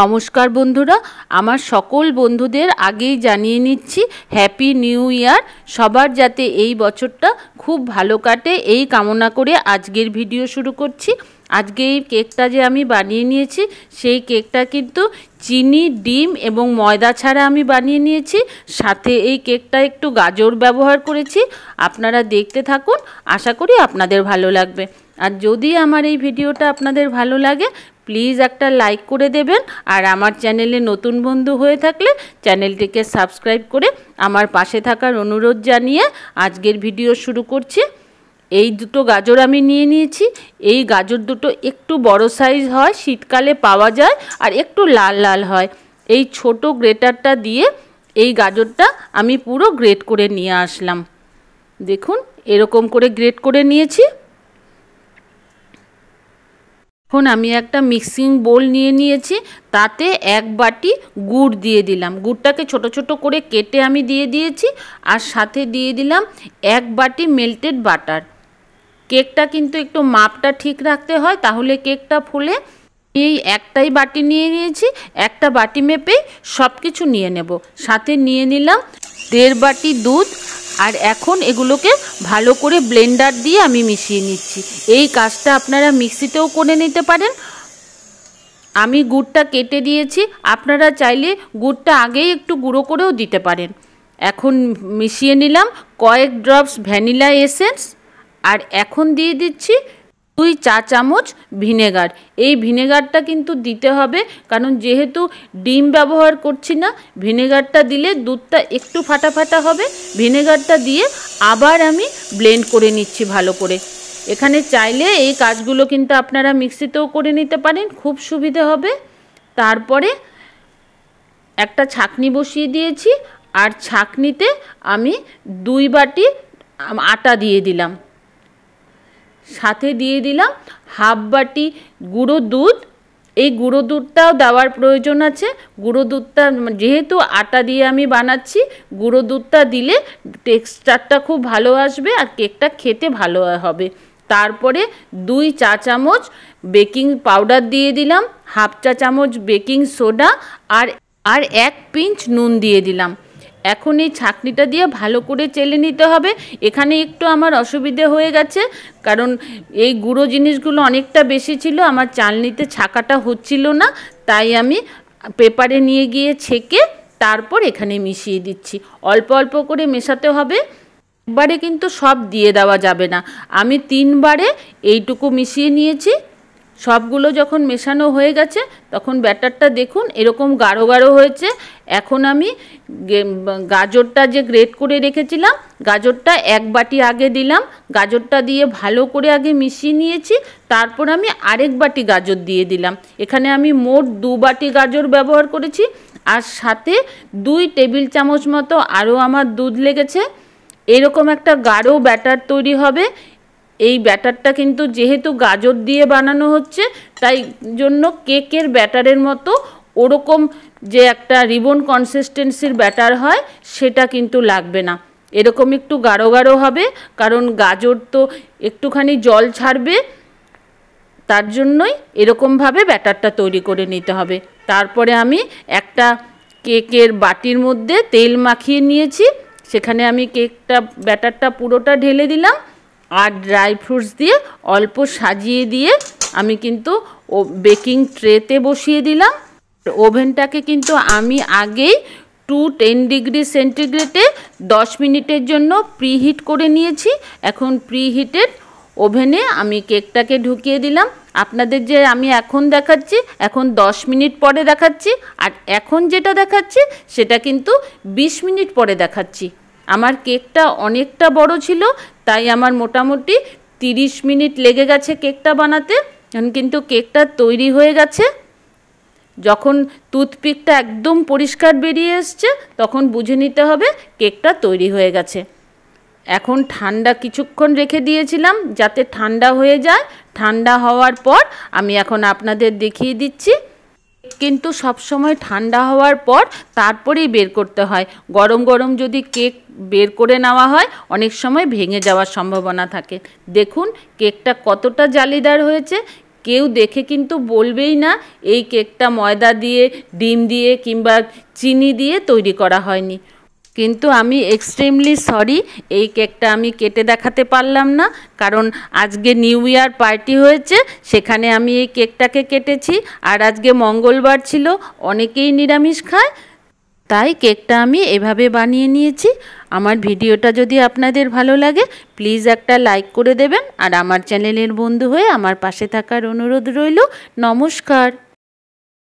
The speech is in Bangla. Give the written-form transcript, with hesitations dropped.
নমস্কার বন্ধুরা, আমার সকল বন্ধুদের আগেই জানিয়ে নিচ্ছি হ্যাপি নিউ ইয়ার। সবার যাতে এই বছরটা খুব ভালো কাটে এই কামনা করে আজকের ভিডিও শুরু করছি। আজকে এই কেকটা যে আমি বানিয়ে নিয়েছি সেই কেকটা কিন্তু চিনি, ডিম এবং ময়দা ছাড়া আমি বানিয়ে নিয়েছি। সাথে এই কেকটা একটু গাজর ব্যবহার করেছি। আপনারা দেখতে থাকুন, আশা করি আপনাদের ভালো লাগবে। আর যদি আমার এই ভিডিওটা আপনাদের ভালো লাগে প্লিজ একটা লাইক করে দেবেন। আর আমার চ্যানেলে নতুন বন্ধু হয়ে থাকলে চ্যানেলটিকে সাবস্ক্রাইব করে আমার পাশে থাকার অনুরোধ জানিয়ে আজকের ভিডিও শুরু করছি। এই দুটো গাজর আমি নিয়ে নিয়েছি। এই গাজর দুটো একটু বড় সাইজ হয়, শীতকালে পাওয়া যায়, আর একটু লাল লাল হয়। এই ছোট গ্রেটারটা দিয়ে এই গাজরটা আমি পুরো গ্রেট করে নিয়ে আসলাম। দেখুন এরকম করে গ্রেট করে নিয়েছি। এখন আমি একটা মিক্সিং বোল নিয়ে নিয়েছি, তাতে এক বাটি গুড় দিয়ে দিলাম। গুড়টাকে ছোট ছোট করে কেটে আমি দিয়ে দিয়েছি। আর সাথে দিয়ে দিলাম এক বাটি মেল্টেড বাটার। কেকটা কিন্তু একটু মাপটা ঠিক রাখতে হয়, তাহলে কেকটা ফুলে। এই একটাই বাটি নিয়ে নিয়েছি, একটা বাটি মেপেই সব কিছু নিয়ে নেব। সাথে নিয়ে নিলাম 1.5 বাটি দুধ। আর এখন এগুলোকে ভালো করে ব্লেন্ডার দিয়ে আমি মিশিয়ে নিচ্ছি। এই কাজটা আপনারা মিক্সিতেও করে নিতে পারেন। আমি গুড়টা কেটে দিয়েছি, আপনারা চাইলে গুড়টা আগেই একটু গুঁড়ো করেও দিতে পারেন। এখন মিশিয়ে নিলাম কয়েক ড্রপস ভ্যানিলা এসেন্স। আর এখন দিয়ে দিচ্ছি 2 চা চামচ ভিনেগার। এই ভিনেগারটা কিন্তু দিতে হবে, কারণ যেহেতু ডিম ব্যবহার করছি না, ভিনেগারটা দিলে দুধটা একটু ফাটা ফাটা হবে। ভিনেগারটা দিয়ে আবার আমি ব্লেন্ড করে নিচ্ছি ভালো করে। এখানে চাইলে এই কাজগুলো কিন্তু আপনারা মিক্সিতেও করে নিতে পারেন, খুব সুবিধে হবে। তারপরে একটা ছাঁকনি বসিয়ে দিয়েছি, আর ছাঁকনিতে আমি 2 বাটি আটা দিয়ে দিলাম। সাথে দিয়ে দিলাম হাফ বাটি গুঁড়ো দুধ। এই গুঁড়ো দুধটাও দেওয়ার প্রয়োজন আছে। গুঁড়ো দুধটা যেহেতু আটা দিয়ে আমি বানাচ্ছি, গুঁড়ো দুধটা দিলে টেক্সচারটা খুব ভালো আসবে আর কেকটা খেতে ভালো হবে। তারপরে 2 চা চামচ বেকিং পাউডার দিয়ে দিলাম, হাফ চা চামচ বেকিং সোডা, আর 1 পিঞ্চ নুন দিয়ে দিলাম। এখন এই ছাঁকনিটা দিয়ে ভালো করে চেলে নিতে হবে। এখানে একটু আমার অসুবিধে হয়ে গেছে, কারণ এই গুঁড়ো জিনিসগুলো অনেকটা বেশি ছিল, আমার চালনিতে ছাকাটা হচ্ছিল না। তাই আমি পেপারে নিয়ে গিয়ে ছেঁকে তারপর এখানে মিশিয়ে দিচ্ছি। অল্প অল্প করে মেশাতে হবে, একবারে কিন্তু সব দিয়ে দেওয়া যাবে না। আমি 3 বারে এইটুকু মিশিয়ে নিয়েছি। সবগুলো যখন মেশানো হয়ে গেছে তখন ব্যাটারটা দেখুন এরকম গাঢ় গাঢ় হয়েছে। এখন আমি গাজরটা যে গ্রেট করে রেখেছিলাম, গাজরটা 1 বাটি আগে দিলাম। গাজরটা দিয়ে ভালো করে আগে মিশিয়ে নিয়েছি। তারপর আমি আরেক বাটি গাজর দিয়ে দিলাম। এখানে আমি মোট 2 বাটি গাজর ব্যবহার করেছি। আর সাথে 2 টেবিল চামচ মতো আরও আমার দুধ লেগেছে। এরকম একটা গাঢ় ব্যাটার তৈরি হবে। এই ব্যাটারটা কিন্তু যেহেতু গাজর দিয়ে বানানো হচ্ছে, তাই জন্য কেকের ব্যাটারের মতো ওরকম যে একটা রিবন কনসিস্টেন্সির ব্যাটার হয় সেটা কিন্তু লাগবে না। এরকম একটু গাঢ় গাঢ় হবে, কারণ গাজর তো একটুখানি জল ছাড়বে, তার জন্যই এরকমভাবে ব্যাটারটা তৈরি করে নিতে হবে। তারপরে আমি একটা কেকের বাটির মধ্যে তেল মাখিয়ে নিয়েছি, সেখানে আমি ব্যাটারটা পুরোটা ঢেলে দিলাম। আর ড্রাই ফ্রুটস দিয়ে অল্প সাজিয়ে দিয়ে আমি কিন্তু বেকিং ট্রেতে বসিয়ে দিলাম। ওভেনটাকে কিন্তু আমি আগেই 210 ডিগ্রি সেন্টিগ্রেডে 10 মিনিটের জন্য প্রিহিট করে নিয়েছি। এখন প্রিহিটেড ওভেনে আমি কেকটাকে ঢুকিয়ে দিলাম। আপনাদের যে আমি এখন দেখাচ্ছি, এখন 10 মিনিট পরে দেখাচ্ছি, আর এখন যেটা দেখাচ্ছি সেটা কিন্তু 20 মিনিট পরে দেখাচ্ছি। আমার কেকটা অনেকটা বড় ছিল, তাই আমার মোটামুটি 30 মিনিট লেগে গেছে কেকটা বানাতে। এখন কিন্তু কেকটা তৈরি হয়ে গেছে। যখন টুথপিকটা একদম পরিষ্কার বেরিয়ে এসছে তখন বুঝে নিতে হবে কেকটা তৈরি হয়ে গেছে। এখন ঠান্ডা কিছুক্ষণ রেখে দিয়েছিলাম যাতে ঠান্ডা হয়ে যায়। ঠান্ডা হওয়ার পর আমি এখন আপনাদের দেখিয়ে দিচ্ছি। কিন্তু সব সময় ঠান্ডা হওয়ার পর তারপরেই বের করতে হয়। গরম গরম যদি কেক বের করে নেওয়া হয় অনেক সময় ভেঙে যাওয়ার সম্ভাবনা থাকে। দেখুন কেকটা কতটা জালিদার হয়েছে। কেউ দেখে কিন্তু বলবেই না এই কেকটা ময়দা দিয়ে, ডিম দিয়ে কিংবা চিনি দিয়ে তৈরি করা হয়নি। কিন্তু আমি এক্সট্রিমলি সরি, এই কেকটা আমি কেটে দেখাতে পারলাম না, কারণ আজকে নিউ ইয়ার পার্টি হয়েছে, সেখানে আমি এই কেকটাকে কেটেছি। আর আজকে মঙ্গলবার ছিল, অনেকেই নিরামিষ খায়, তাই কেকটা আমি এভাবে বানিয়ে নিয়েছি। আমার ভিডিওটা যদি আপনাদের ভালো লাগে প্লিজ একটা লাইক করে দেবেন, আর আমার চ্যানেলের বন্ধু হয়ে আমার পাশে থাকার অনুরোধ রইল। নমস্কার।